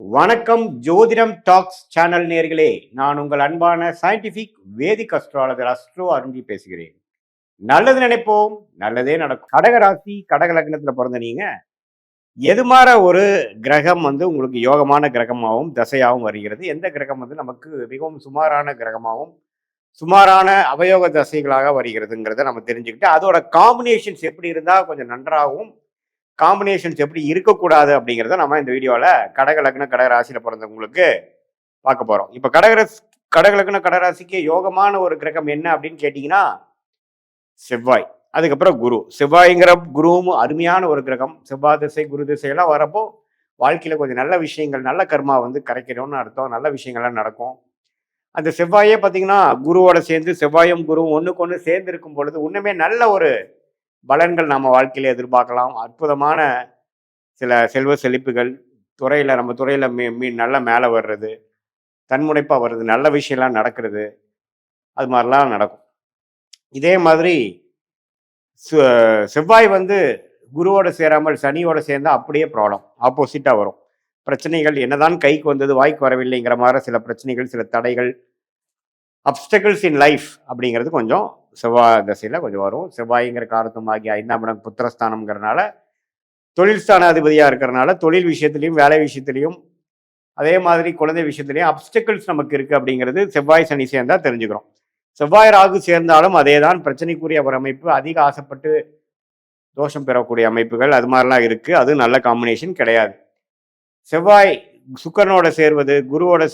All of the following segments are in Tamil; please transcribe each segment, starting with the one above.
வணக்கம் ஜோதிடம் டாக்ஸ் சேனல் நேர்களே. நான் உங்கள் அன்பான சயின்டிபிக் வேதிக் அஸ்ட்ராலஜர் அஸ்ட்ரோ அருண்ஜி பேசுகிறேன். நல்லது நினைப்போம், நல்லதே நடக்கும். கடக ராசி கடக லக்னத்துல பிறந்த நீங்க எது மாற ஒரு கிரகம் வந்து உங்களுக்கு யோகமான கிரகமாகவும் தசையாகவும் வருகிறது, எந்த கிரகம் வந்து நமக்கு மிகவும் சுமாரான கிரகமாகவும் சுமாரான அவயோக தசைகளாக வருகிறதுங்கிறத நம்ம தெரிஞ்சுக்கிட்டு அதோட காம்பினேஷன்ஸ் எப்படி இருந்தால் கொஞ்சம் நன்றாகவும் காம்பினேஷன்ஸ் எப்படி இருக்கக்கூடாது அப்படிங்கிறத நம்ம இந்த வீடியோவில் கடக லக்ன கடக ராசியில் பிறந்தவங்களுக்கு பார்க்க போகிறோம். இப்போ கடக லக்ன கடகராசிக்கு யோகமான ஒரு கிரகம் என்ன அப்படின்னு கேட்டிங்கன்னா செவ்வாய், அதுக்கப்புறம் குரு. செவ்வாய்ங்கிற குருவும் அருமையான ஒரு கிரகம். செவ்வாய் திசை குரு திசையெல்லாம் வரப்போ வாழ்க்கையில் கொஞ்சம் நல்ல விஷயங்கள், நல்ல கர்மா வந்து கிடைக்கணும்னு அர்த்தம். நல்ல விஷயங்கள்லாம் நடக்கும். அந்த செவ்வாயே பார்த்தீங்கன்னா குருவோட சேர்ந்து செவ்வாயும் குருவும் ஒன்றுக்கு ஒன்று சேர்ந்து இருக்கும் பொழுது இன்னுமே நல்ல ஒரு பலன்கள் நம்ம வாழ்க்கையில எதிர்பார்க்கலாம். அற்புதமான சில செல்வ செழிப்புகள் துறையில், நம்ம துறையில் நல்லா மேலே வர்றது, தன்முனைப்பாக வர்றது, நல்ல விஷயம்லாம் நடக்கிறது, அது மாதிரிலாம் நடக்கும். இதே மாதிரி செவ்வாய் வந்து குருவோட சேராமல் சனியோட சேர்ந்தால் அப்படியே ப்ராப்ளம் ஆப்போசிட்டாக வரும். பிரச்சனைகள் என்னதான் கைக்கு வந்தது வாய்க்கு வரவில்லைங்கிற மாதிரி சில பிரச்சனைகள், சில தடைகள், அப்டக்கிள்ஸ் இன் லைஃப் அப்படிங்கிறது கொஞ்சம் செவ்வாய் தசையில் கொஞ்சம் வரும். செவ்வாய்ங்கிற காரத்தம் ஆகிய 5ஆம் இடம் புத்திரஸ்தானம்ங்கிறனால, தொழில் ஸ்தானாதிபதியாக இருக்கிறனால தொழில் விஷயத்துலையும் வேலை விஷயத்துலையும் அதே மாதிரி குழந்தை விஷயத்துலையும் அப்டக்கிள்ஸ் நமக்கு இருக்குது அப்படிங்கிறது செவ்வாய் சனி சேர்ந்தால் தெரிஞ்சுக்கிறோம். செவ்வாய் ராகு சேர்ந்தாலும் அதே தான், பிரச்சனைக்குரிய ஒரு அமைப்பு. அதிக ஆசைப்பட்டு தோஷம் பெறக்கூடிய அமைப்புகள் அது மாதிரிலாம் இருக்குது. அது நல்ல காம்பினேஷன் கிடையாது. செவ்வாய் சுக்கரனோட சேர்வது, குருவோட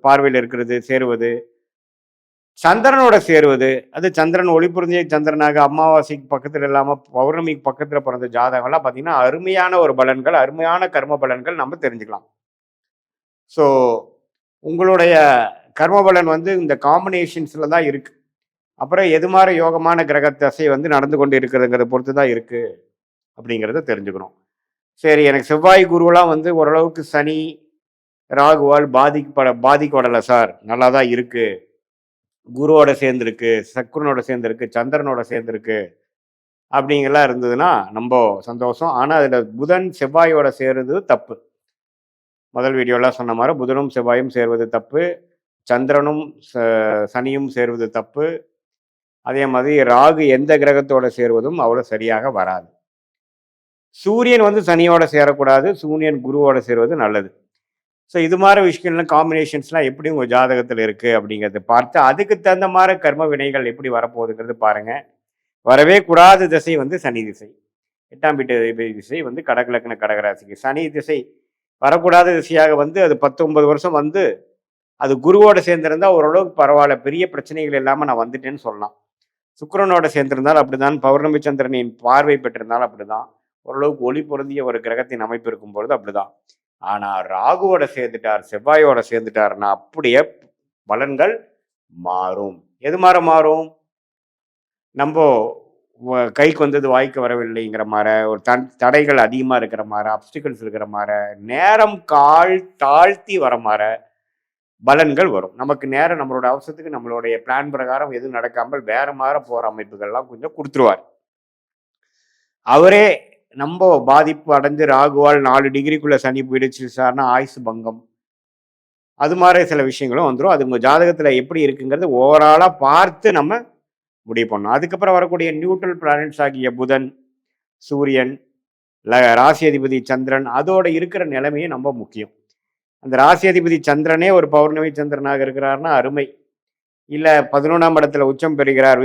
பார்வையில் இருக்கிறது சேருவது, சந்திரனோட சேருவது, அது சந்திரன் ஒளி புரிஞ்சிய சந்திரனாக அமாவாசைக்கு பக்கத்தில் இல்லாமல் பௌர்ணமிக்கு பக்கத்தில் பிறந்த ஜாதகம்லாம் பார்த்தீங்கன்னா அருமையான ஒரு பலன்கள், அருமையான கர்ம பலன்கள் நம்ம தெரிஞ்சுக்கலாம். ஸோ உங்களுடைய கர்ம பலன் வந்து இந்த காம்பினேஷன்ஸில் தான் இருக்குது. அப்புறம் எது மாதிரி யோகமான கிரக தசை வந்து நடந்து கொண்டு இருக்கிறதுங்கிறத பொறுத்து தான் இருக்குது அப்படிங்கிறத தெரிஞ்சுக்கணும். சரி, எனக்கு செவ்வாய் குருவெல்லாம் வந்து ஓரளவுக்கு சனி ராகுவால் பாதிக்கப்படலை சார், நல்லா தான் இருக்குது, குருவோட சேர்ந்துருக்கு, சக்குரனோட சேர்ந்துருக்கு, சந்திரனோட சேர்ந்துருக்கு அப்படிங்கெல்லாம் இருந்ததுன்னா ரொம்ப சந்தோஷம். ஆனால் அதில் புதன் செவ்வாயோட சேருது தப்பு. முதல் வீடியோலாம் சொன்ன மாதிரி புதனும் செவ்வாயும் சேருவது தப்பு, சந்திரனும் சனியும் சேருவது தப்பு. அதே மாதிரி ராகு எந்த கிரகத்தோட சேருவதும் அவ்வளோ சரியாக வராது. சூரியன் வந்து சனியோட சேரக்கூடாது, சூரியன் குருவோட சேருவது நல்லது. ஸோ இது மாதிரி விஷயங்கள்லாம் காம்பினேஷன்ஸ்லாம் எப்படி உங்கள் ஜாதகத்தில் இருக்குது அப்படிங்கிறத பார்த்து அதுக்கு தகுந்த மாதிரி கர்ம வினைகள் எப்படி வரப்போகுதுங்கிறது பாருங்கள். வரவே கூடாத திசை வந்து சனி திசை. 8ஆம் வீட்டு திசை வந்து கடகலக்கண கடகராசிக்கு சனி திசை வரக்கூடாத திசையாக வந்து அது 19 வருஷம் வந்து அது குருவோட சேர்ந்திருந்தால் ஓரளவுக்கு பரவாயில்ல, பெரிய பிரச்சனைகள் இல்லாமல் நான் வந்துட்டேன்னு சொல்லலாம். சுக்கிரனோட சேர்ந்திருந்தால் அப்படிதான், பௌர்ணமி சந்திரனின் பார்வை பெற்றிருந்தாலும் அப்படிதான், ஓரளவுக்கு ஒளி பொருந்திய ஒரு கிரகத்தின் அமைப்பு இருக்கும் பொழுது அப்படிதான். ஆனால் ராகுவோட சேர்ந்துட்டார், செவ்வாயோட சேர்ந்துட்டாருன்னா அப்படியே பலன்கள் மாறும். எது மாதிரி மாறும்? நம்ம கைக்கு வந்தது வாய்க்கு வரவில்லைங்கிற மாதிரி, ஒரு தடைகள் அதிகமாக இருக்கிற மாதிரி, அப்டிகல்ஸ் இருக்கிற மாதிரி, நேரம் தாழ்த்தி வர மாதிரி பலன்கள் வரும். நமக்கு நேரம் நம்மளோட அவசரத்துக்கு நம்மளுடைய பிளான் பிரகாரம் எதுவும் நடக்காமல் வேற மாதிரி போகிற அமைப்புகள்லாம் கொஞ்சம் கொடுத்துருவார். அவரே நம்ம பாதிப்பு அடைஞ்சு ராகுவால் 4 டிகிரிக்குள்ள சனி போயிடுச்சு சார்னா ஆயுசு பங்கம், அது மாதிரி சில விஷயங்களும் வந்துடும். அது உங்கள் ஜாதகத்தில் எப்படி இருக்குங்கிறது ஓவராலாக பார்த்து நம்ம முடிவு பண்ணணும். அதுக்கப்புறம் வரக்கூடிய நியூட்ரல் பிளானட்ஸ் ஆகிய புதன், சூரியன், ராசி அதிபதி சந்திரன், அதோட இருக்கிற நிலைமையே ரொம்ப முக்கியம். அந்த ராசி அதிபதி சந்திரனே ஒரு பௌர்ணமி சந்திரனாக இருக்கிறார்னா அருமை. இல்லை 11ஆம் இடத்துல உச்சம் பெறுகிறார்,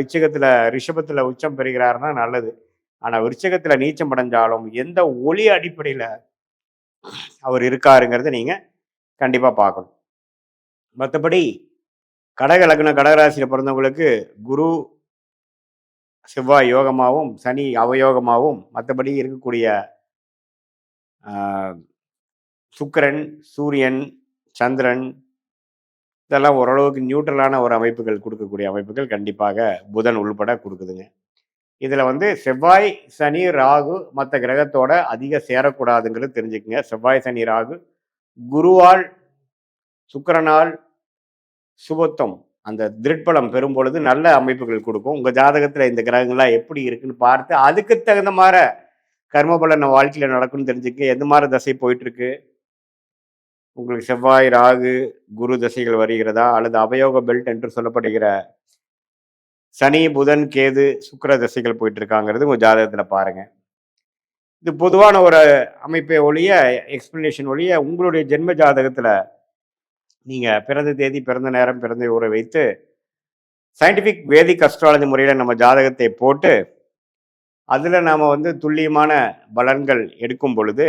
ரிஷபத்தில் உச்சம் பெறுகிறார்னா நல்லது. ஆனால் விருச்சிகத்தில் நீச்சம் அடைஞ்சாலும் எந்த ஒளி அடிப்படையில் அவர் இருக்காருங்கிறத நீங்கள் கண்டிப்பாக பார்க்கணும். மற்றபடி கடக லக்ன கடகராசியில் பிறந்தவங்களுக்கு குரு செவ்வாய் யோகமாகவும் சனி அவயோகமாகவும், மற்றபடி இருக்கக்கூடிய சுக்கிரன், சூரியன், சந்திரன் இதெல்லாம் ஓரளவுக்கு நியூட்ரலான ஒரு அமைப்புகள் கொடுக்கக்கூடிய அமைப்புகள் கண்டிப்பாக புதன் உள்பட கொடுக்குதுங்க. இதில் வந்து செவ்வாய் சனி ராகு மற்ற கிரகத்தோட அதிக சேரக்கூடாதுங்கிறது தெரிஞ்சுக்குங்க. செவ்வாய் சனி ராகு குருவால் சுக்கிரனால் சுபத்துவம் அந்த திருட்பலம் பெறும் பொழுது நல்ல அமைப்புகள் கொடுக்கும். உங்கள் ஜாதகத்தில் இந்த கிரகங்கள்லாம் எப்படி இருக்குன்னு பார்த்து அதுக்கு தகுந்த மாதிரி கர்மபலன் வாழ்க்கையில் நடக்கும்னு தெரிஞ்சுக்க. எந்த மாதிரி தசை போயிட்டுருக்கு, உங்களுக்கு செவ்வாய், ராகு, குரு தசைகள் வருகிறதா? அல்லது அவயோக பெல்ட் என்று சொல்லப்படுகிற சனி, புதன், கேது, சுக்கிர தசைகள் போயிட்டு இருக்காங்கிறது உங்க ஜாதகத்துல பாருங்க. இது பொதுவான ஒரு அமைப்பை ஒழிய, எக்ஸ்பிளனேஷன் ஒழிய, உங்களுடைய ஜென்ம ஜாதகத்துல நீங்க பிறந்த தேதி, பிறந்த நேரம், பிறந்த ஊரை வைத்து சயின்டிஃபிக் வேதிக் அஸ்ட்ராலஜி முறையில நம்ம ஜாதகத்தை போட்டு, அதுல நாம வந்து துல்லியமான பலன்கள் எடுக்கும் பொழுது,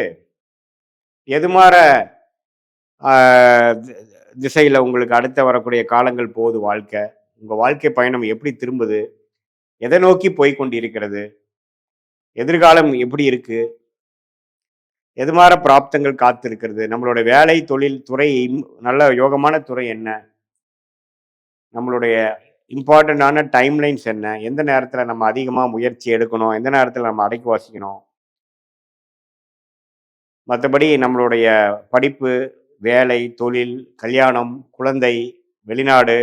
எதுமாற திசையில உங்களுக்கு அடுத்து வரக்கூடிய காலங்கள் போகுது வாழ்க்கை, உங்க வாழ்க்கை பயணம் எப்படி திரும்புது, எதை நோக்கி போய் கொண்டிருக்கிறது, எதிர்காலம் எப்படி இருக்கு, எதுமாற பிராப்தங்கள் காத்திருக்கிறது, நம்மளோட வேலை, தொழில் துறை, நல்ல யோகமான துறை என்ன, நம்மளுடைய இம்பார்ட்டண்டான டைம்லைன்ஸ் என்ன, எந்த நேரத்தில் நம்ம அதிகமாக முயற்சி எடுக்கணும், எந்த நேரத்தில் நம்ம அடக்கி வாசிக்கணும், மற்றபடி நம்மளுடைய படிப்பு, வேலை, தொழில், கல்யாணம், குழந்தை, வெளிநாடு,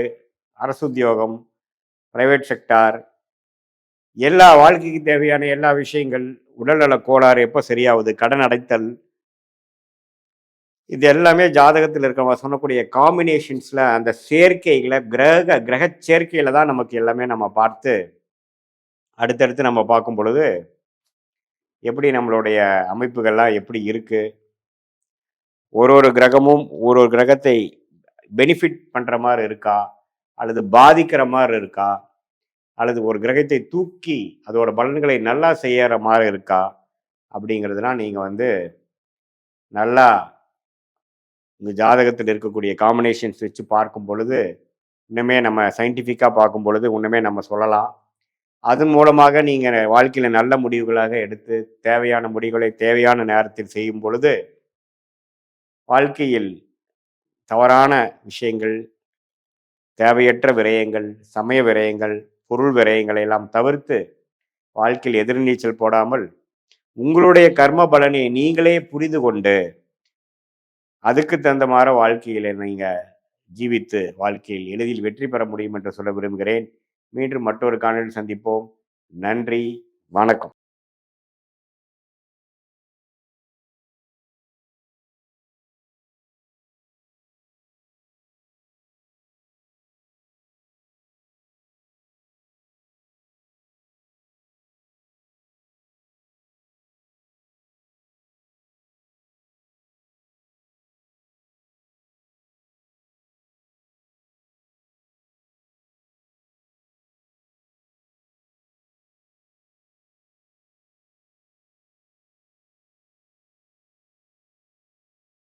அரசு உத்தியோகம், பிரைவேட் செக்டார், எல்லா வாழ்க்கைக்கு தேவையான எல்லா விஷயங்கள், உடல்நல கோளாறு எப்போ சரியாகுது, கடன் அடைத்தல், இது எல்லாமே ஜாதகத்தில் இருக்கிறவங்க சொல்லக்கூடிய காம்பினேஷன்ஸ்ல, அந்த சேர்க்கைகளை கிரக சேர்க்கையில தான் நமக்கு எல்லாமே நம்ம பார்த்து அடுத்தடுத்து நம்ம பார்க்கும் பொழுது எப்படி நம்மளுடைய அமைப்புகள்லாம் எப்படி இருக்கு, ஒரு கிரகமும் ஒரு கிரகத்தை பெனிஃபிட் பண்ற மாதிரி இருக்கா, அல்லது பாதிக்கிற மாதிரி இருக்கா, அல்லது ஒரு கிரகத்தை தூக்கி அதோட பலன்களை நல்லா செய்யற மாதிரி இருக்கா, அப்படிங்கிறதுலாம் நீங்க வந்து நல்லா இந்த ஜாதகத்தில் இருக்கக்கூடிய காம்பினேஷன்ஸ் வச்சு பார்க்கும் பொழுது இன்னுமே நம்ம சயின்டிஃபிக்காக பார்க்கும் பொழுது இன்னுமே நம்ம சொல்லலாம். அதன் மூலமாக நீங்கள் வாழ்க்கையில் நல்ல முடிவுகளாக எடுத்து தேவையான முடிவுகளை தேவையான நேரத்தில் செய்யும் பொழுது வாழ்க்கையில் தவறான விஷயங்கள், தேவையற்ற விரயங்கள், சமய விரயங்கள், பொருள் விரயங்களை எல்லாம் தவிர்த்து வாழ்க்கையில் எதிர்நீச்சல் போடாமல் உங்களுடைய கர்ம பலனை நீங்களே புரிந்து கொண்டு அதுக்கு தகுந்த மாதிரி வாழ்க்கையில் நீங்கள் ஜீவித்து வாழ்க்கையில் எளிதில் வெற்றி பெற முடியும் என்று சொல்ல விரும்புகிறேன். மீண்டும் மற்றொரு காணொலியில் சந்திப்போம். நன்றி, வணக்கம்.